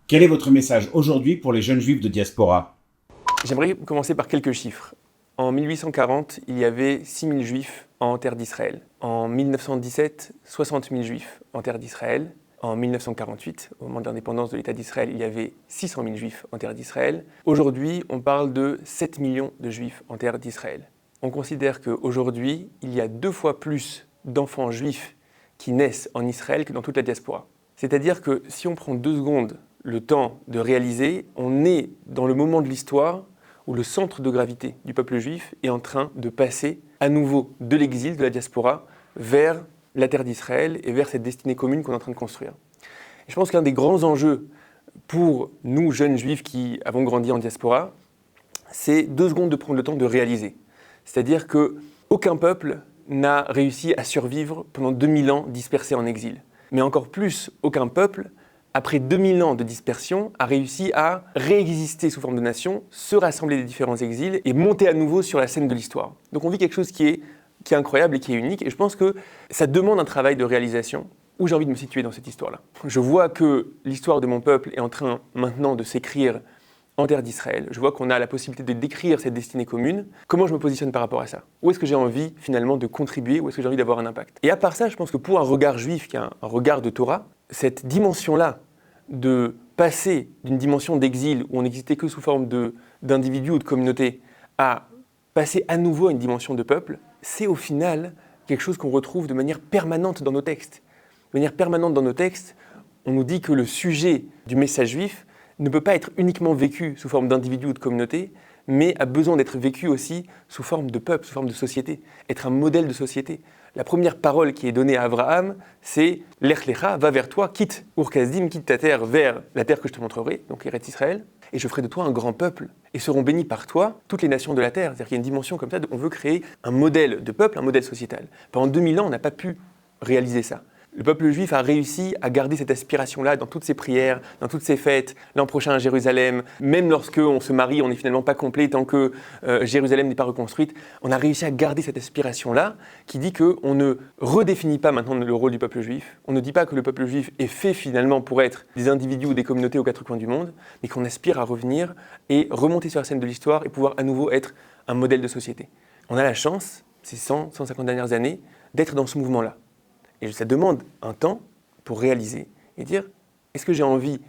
Quel est votre message aujourd'hui pour les jeunes juifs de diaspora? J'aimerais commencer par quelques chiffres. En 1840, il y avait 6 000 juifs en terre d'Israël. En 1917, 60 000 juifs en terre d'Israël. En 1948, au moment de l'indépendance de l'État d'Israël, il y avait 600 000 juifs en terre d'Israël. Aujourd'hui, on parle de 7 millions de juifs en terre d'Israël. On considère qu'aujourd'hui, il y a 2 fois plus d'enfants juifs qui naissent en Israël que dans toute la diaspora. C'est-à-dire que si on prend 2 secondes le temps de réaliser, on est dans le moment de l'histoire où le centre de gravité du peuple juif est en train de passer à nouveau de l'exil, de la diaspora, vers la terre d'Israël et vers cette destinée commune qu'on est en train de construire. Et je pense qu'un des grands enjeux pour nous, jeunes juifs qui avons grandi en diaspora, c'est 2 secondes de prendre le temps de réaliser. C'est-à-dire qu'aucun peuple n'a réussi à survivre pendant 2000 ans dispersé en exil. Mais encore plus, aucun peuple, après 2000 ans de dispersion, a réussi à réexister sous forme de nation, se rassembler des différents exils et monter à nouveau sur la scène de l'histoire. Donc on vit quelque chose qui est incroyable et qui est unique. Et je pense que ça demande un travail de réalisation où j'ai envie de me situer dans cette histoire-là. Je vois que l'histoire de mon peuple est en train maintenant de s'écrire en terre d'Israël. Je vois qu'on a la possibilité de décrire cette destinée commune. Comment je me positionne par rapport à ça? Où est-ce que j'ai envie finalement de contribuer? Où est-ce que j'ai envie d'avoir un impact? Et à part ça, je pense que pour un regard juif, qui est un regard de Torah, cette dimension-là de passer d'une dimension d'exil où on n'existait que sous forme d'individus ou de communautés à passer à nouveau à une dimension de peuple, c'est au final quelque chose qu'on retrouve de manière permanente dans nos textes. De manière permanente dans nos textes, on nous dit que le sujet du message juif ne peut pas être uniquement vécu sous forme d'individu ou de communauté, mais a besoin d'être vécu aussi sous forme de peuple, sous forme de société, être un modèle de société. La première parole qui est donnée à Abraham, c'est « Lech lecha, va vers toi, quitte Ur Kasdim, quitte ta terre vers la terre que je te montrerai, donc Eretz Israël, et je ferai de toi un grand peuple, et seront bénis par toi toutes les nations de la terre. » C'est-à-dire qu'il y a une dimension comme ça, on veut créer un modèle de peuple, un modèle sociétal. Pendant 2000 ans, on n'a pas pu réaliser ça. Le peuple juif a réussi à garder cette aspiration-là dans toutes ses prières, dans toutes ses fêtes, l'an prochain à Jérusalem. Même lorsque on se marie, on n'est finalement pas complet tant que Jérusalem n'est pas reconstruite. On a réussi à garder cette aspiration-là qui dit qu'on ne redéfinit pas maintenant le rôle du peuple juif. On ne dit pas que le peuple juif est fait finalement pour être des individus ou des communautés aux 4 coins du monde, mais qu'on aspire à revenir et remonter sur la scène de l'histoire et pouvoir à nouveau être un modèle de société. On a la chance, ces 100, 150 dernières années, d'être dans ce mouvement-là. Et ça demande un temps pour réaliser et dire, est-ce que j'ai envie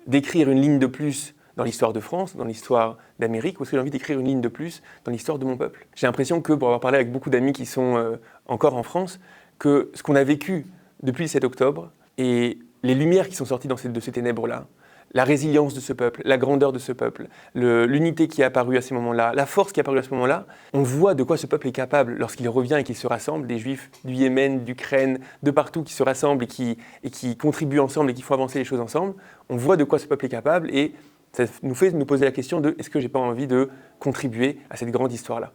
d'écrire une ligne de plus dans l'histoire de France, dans l'histoire d'Amérique, ou est-ce que j'ai envie d'écrire une ligne de plus dans l'histoire de mon peuple? J'ai l'impression que, pour avoir parlé avec beaucoup d'amis qui sont encore en France, que ce qu'on a vécu depuis le 7 octobre et les lumières qui sont sorties de ces ténèbres-là, la résilience de ce peuple, la grandeur de ce peuple, l'unité qui est apparue à ces moments-là, la force qui est apparue à ce moment-là, on voit de quoi ce peuple est capable lorsqu'il revient et qu'il se rassemble, des Juifs du Yémen, d'Ukraine, de partout qui se rassemblent et qui contribuent ensemble et qui font avancer les choses ensemble. On voit de quoi ce peuple est capable et ça nous fait nous poser la question de est-ce que j'ai pas envie de contribuer à cette grande histoire-là?